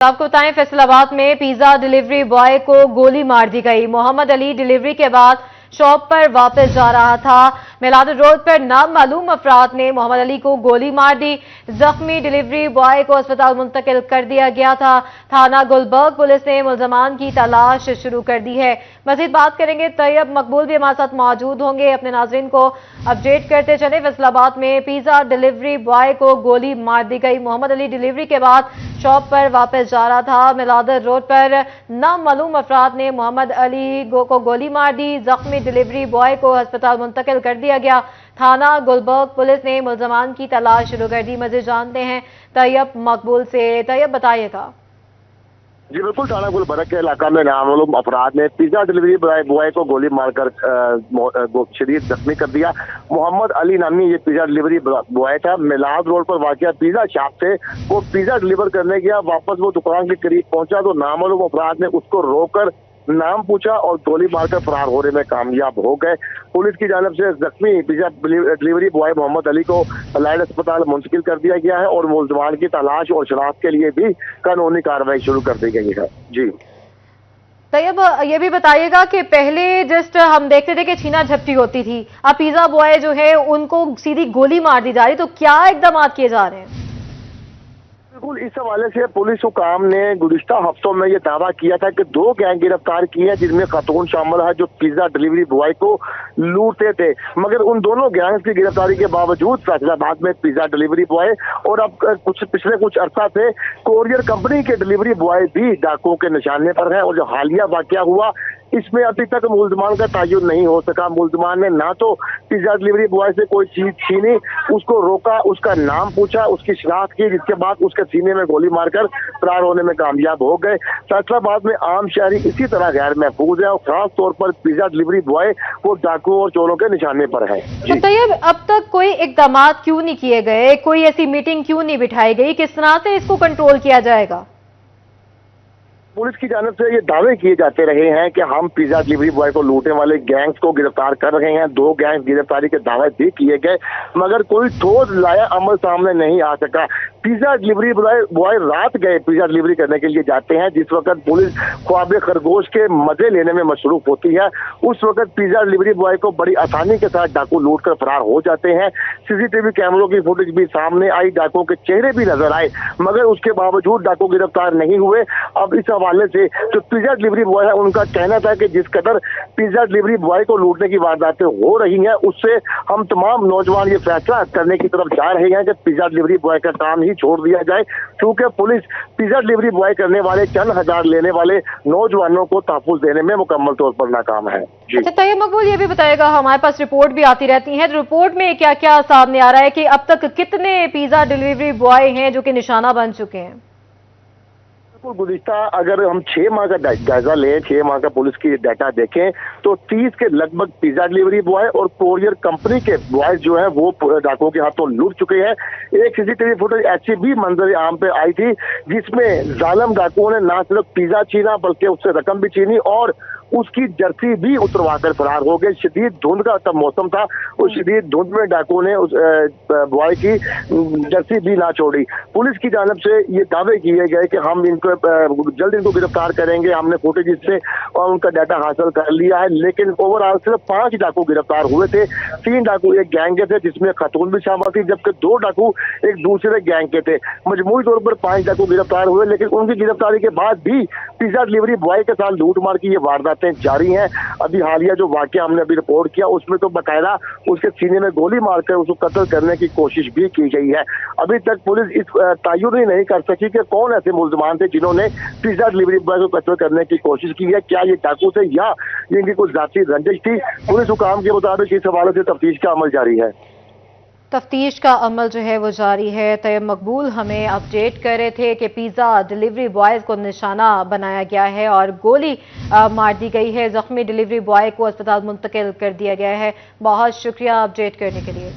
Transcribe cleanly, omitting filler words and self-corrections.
आपको बताएं, फैसलाबाद में पिज्जा डिलीवरी बॉय को गोली मार दी गई। मोहम्मद अली डिलीवरी के बाद शॉप पर वापस जा रहा था। मिलाद रोड पर नामालूम अफराद ने मोहम्मद अली को गोली मार दी। जख्मी डिलीवरी बॉय को अस्पताल मुंतकिल कर दिया गया था। थाना गुलबर्ग पुलिस ने मुलजमान की तलाश शुरू कर दी है। मजीद बात करेंगे, तैयब मकबूल भी हमारे साथ मौजूद होंगे। अपने नाज़रीन को अपडेट करते चले। फैसलाबाद में पिज्जा डिलीवरी बॉय को गोली मार दी गई। मोहम्मद अली डिलीवरी के बाद शॉप पर वापस जा रहा था। मिलाद रोड पर नामालूम अफराद ने मोहम्मद अली को गोली मार दी। जख्मी डिलीवरी बॉय को अस्पताल मुंतकिल कर दिया गया। थाना गुलबर्ग पुलिस ने मुलजमान की तलाश शुरू कर दी। मजीद जानते हैं तैयब मकबूल से। तैयब, बताइएगा। जी बिल्कुल, थाना गुलबर्ग के इलाका में नामालूम अफराद ने पिज्जा डिलीवरी बॉय को गोली मारकर शदीद जख्मी कर दिया। मोहम्मद अली नामी ये पिज्जा डिलीवरी बॉय था। मिलाद रोड पर वाक़िया पिज्जा शॉप से वो पिज्जा डिलीवर करने गया। वापस वो दुकान के करीब पहुंचा तो नामालूम अफराद ने उसको रोककर नाम पूछा और गोली मारकर फरार होने में कामयाब हो गए। पुलिस की जानिब से जख्मी pizza delivery boy Mohammad Ali को लाइड अस्पताल मुंतकिल कर दिया गया है और मुलजमान की तलाश और शनाख्त के लिए भी कानूनी कार्रवाई शुरू कर दी गई है। जी तैयब, ये भी बताइएगा कि पहले जस्ट हम देखते थे कि छीना झपटी होती थी, अब पिज्जा बॉय जो है उनको सीधी गोली मार दी जा रही, तो क्या इकदाम किए जा रहे हैं? बिल्कुल, इस हवाले से पुलिस हुकाम ने गुज़िश्ता हफ्तों में ये दावा किया था कि 2 गैंग गिरफ्तार किए हैं जिनमें खातून शामिल है जो पिज्जा डिलीवरी बॉय को लूटते थे। मगर उन दोनों गैंग्स की गिरफ्तारी के बावजूद फैसलाबाद में पिज्जा डिलीवरी बॉय और अब पिछले कुछ अरसा से कोरियर कंपनी के डिलीवरी बॉय भी डाकुओं के निशाने पर है। और जो हालिया वाकया हुआ इसमें अभी तक मुलजमान का तायुन नहीं हो सका। मुलजमान ने ना तो पिज्जा डिलीवरी बॉय से कोई चीज छीनी, उसको रोका, उसका नाम पूछा, उसकी शनाख्त की, जिसके बाद उसके सीने में गोली मारकर फरार होने में कामयाब हो गए। फैसलाबाद में आम शहरी इसी तरह गैर महफूज है और खास तौर पर पिज्जा डिलीवरी बॉय वो डाकुओं और चोरों के निशाने पर है। तैयब, अब तक कोई इकदाम क्यों नहीं किए गए? कोई ऐसी मीटिंग क्यों नहीं बिठाई गई? किस तरह से इसको कंट्रोल किया जाएगा? पुलिस की जानिब से ये दावे किए जाते रहे हैं कि हम पिज्जा डिलीवरी बॉय को लूटने वाले गैंग्स को गिरफ्तार कर रहे हैं। 2 गैंग्स गिरफ्तारी के दावे भी किए गए मगर कोई ठोस लाया अमल सामने नहीं आ सका। पिज्जा डिलीवरी बॉय रात गए पिज्जा डिलीवरी करने के लिए जाते हैं जिस वक्त पुलिस ख्वाब खरगोश के मजे लेने में मसरूफ होती है। उस वक्त पिज्जा डिलीवरी बॉय को बड़ी आसानी के साथ डाकू लूट कर फरार हो जाते हैं। सीसीटीवी कैमरों की फुटेज भी सामने आई, डाकुओं के चेहरे भी नजर आए मगर उसके बावजूद डाकू गिरफ्तार नहीं हुए। अब इस हवाले से जो पिज्जा डिलीवरी बॉय है उनका कहना था कि जिस कदर पिज्जा डिलीवरी बॉय को लूटने की वारदातें हो रही हैं उससे हम तमाम नौजवान ये फैसला करने की तरफ जा रहे हैं कि पिज्जा डिलीवरी बॉय का काम ही छोड़ दिया जाए, क्योंकि पुलिस पिज्जा डिलीवरी बॉय करने वाले चंद हजार लेने वाले नौजवानों को तहफ़्फ़ुज़ देने में मुकम्मल तौर पर नाकाम है। अच्छा तैयब मकबूल, ये भी बताएगा, हमारे पास रिपोर्ट भी आती रहती है, रिपोर्ट में क्या क्या सामने आ रहा है कि अब तक कितने पिज्जा डिलीवरी बॉय हैं जो कि निशाना बन चुके हैं? गुज़िश्ता अगर हम 6 माह का जायजा लें, 6 माह का पुलिस की डाटा देखें तो 30 के लगभग पिज्जा डिलीवरी बॉय और कोरियर कंपनी के बॉय जो हैं वो डाकुओं के हाथों लूट चुके हैं। एक सीसीटीवी फुटेज ऐसी भी मंजर आम पे आई थी जिसमें जालिम डाकुओं ने ना सिर्फ पिज्जा छीना बल्कि उससे रकम भी छीनी और उसकी जर्सी भी उतरवा कर फरार हो गए। शदीद धुंध का तब मौसम था, उस शदीद धुंध में डाकुओं ने उस बॉय की जर्सी भी ना छोड़ी। पुलिस की जानिब से ये दावे किए गए कि हम इनको जल्द इनको गिरफ्तार करेंगे, हमने फुटेज से और उनका डाटा हासिल कर लिया है, लेकिन ओवरऑल सिर्फ 5 डाकू गिरफ्तार हुए थे। 3 डाकू एक गैंग के थे जिसमें खातून भी शामिल थी, जबकि 2 डाकू एक दूसरे गैंग के थे। मजमूई तौर पर 5 डाकू गिरफ्तार हुए, लेकिन उनकी गिरफ्तारी के बाद भी पिज्जा डिलीवरी बॉय के साथ लूटमार की ये वारदातें जारी हैं। अभी हालिया जो वाकया हमने अभी रिपोर्ट किया उसमें तो बकायदा उसके सीने में गोली मारकर उसको कत्ल करने की कोशिश भी की गई है। अभी तक पुलिस इस तायुन ही नहीं कर सकी कि कौन ऐसे मुलजमान थे जिन्होंने पिज्जा डिलीवरी बॉय को कत्ल करने की कोशिश की है। क्या ये डाकू थे या इनकी कुछ जाती रंजिश थी? पुलिस हुकाम के मुताबिक इस हवाले से तफ्तीश का अमल जारी है। तफ्तीश का अमल जो है वो जारी है। तैयब मकबूल हमें अपडेट कर रहे थे कि पिज्जा डिलीवरी बॉयज को निशाना बनाया गया है और गोली मार दी गई है। जख्मी डिलीवरी बॉय को अस्पताल मुंतकिल कर दिया गया है। बहुत शुक्रिया अपडेट करने के लिए।